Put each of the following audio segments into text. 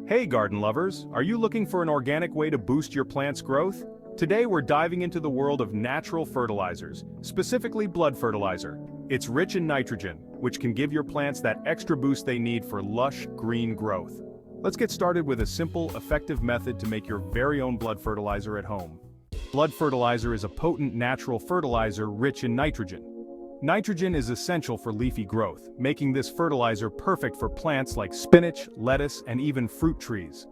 Hey garden lovers, are you looking for an organic way to boost your plant's growth? Today we're diving into the world of natural fertilizers, specifically blood fertilizer. It's rich in nitrogen, which can give your plants that extra boost they need for lush, green growth. Let's get started with a simple, effective method to make your very own blood fertilizer at home. Blood fertilizer is a potent natural fertilizer rich in nitrogen. Nitrogen is essential for leafy growth, making this fertilizer perfect for plants like spinach, lettuce, and even fruit trees.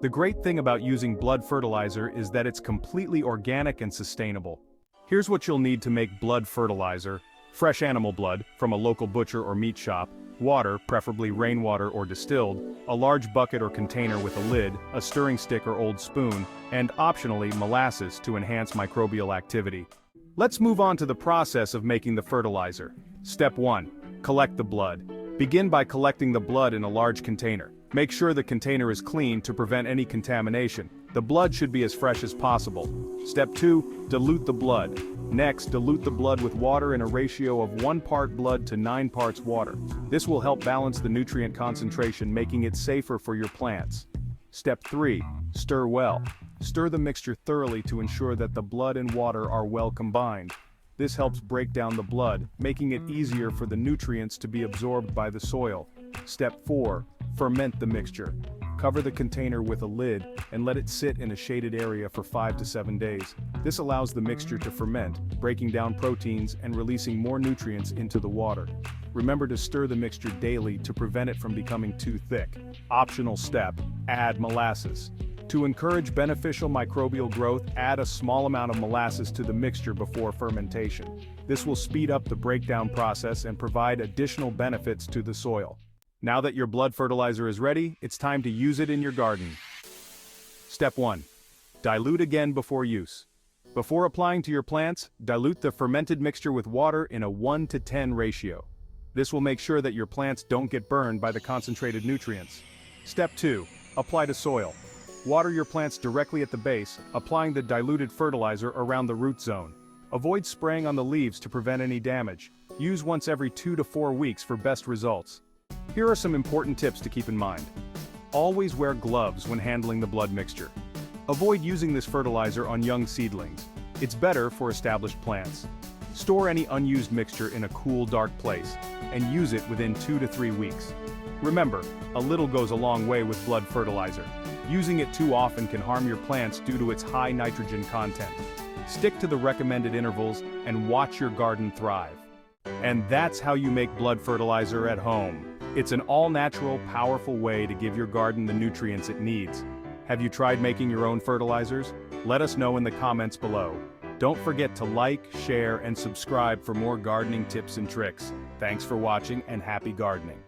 The great thing about using blood fertilizer is that it's completely organic and sustainable. Here's what you'll need to make blood fertilizer: fresh animal blood from a local butcher or meat shop, water, preferably rainwater or distilled, a large bucket or container with a lid, a stirring stick or old spoon, and optionally molasses to enhance microbial activity. Let's move on to the process of making the fertilizer. Step 1. Collect the blood. Begin by collecting the blood in a large container. Make sure the container is clean to prevent any contamination. The blood should be as fresh as possible. Step 2. Dilute the blood. Next, dilute the blood with water in a ratio of 1 part blood to 9 parts water. This will help balance the nutrient concentration, making it safer for your plants. Step 3. Stir well. Stir the mixture thoroughly to ensure that the blood and water are well combined. This helps break down the blood, making it easier for the nutrients to be absorbed by the soil. Step 4. Ferment the mixture. Cover the container with a lid and let it sit in a shaded area for 5 to 7 days. This allows the mixture to ferment, breaking down proteins and releasing more nutrients into the water. Remember to stir the mixture daily to prevent it from becoming too thick. Optional step: add molasses. To encourage beneficial microbial growth, add a small amount of molasses to the mixture before fermentation. This will speed up the breakdown process and provide additional benefits to the soil. Now that your blood fertilizer is ready, it's time to use it in your garden. Step 1. Dilute again before use. Before applying to your plants, dilute the fermented mixture with water in a 1:10 ratio. This will make sure that your plants don't get burned by the concentrated nutrients. Step 2. Apply to soil. Water your plants directly at the base, applying the diluted fertilizer around the root zone. Avoid spraying on the leaves to prevent any damage. Use once every 2 to 4 weeks for best results. Here are some important tips to keep in mind. Always wear gloves when handling the blood mixture. Avoid using this fertilizer on young seedlings. It's better for established plants. Store any unused mixture in a cool, dark place, and use it within 2 to 3 weeks. Remember, a little goes a long way with blood fertilizer. Using it too often can harm your plants due to its high nitrogen content. Stick to the recommended intervals and watch your garden thrive. And that's how you make blood fertilizer at home. It's an all-natural, powerful way to give your garden the nutrients it needs. Have you tried making your own fertilizers? Let us know in the comments below. Don't forget to like, share, and subscribe for more gardening tips and tricks. Thanks for watching and happy gardening.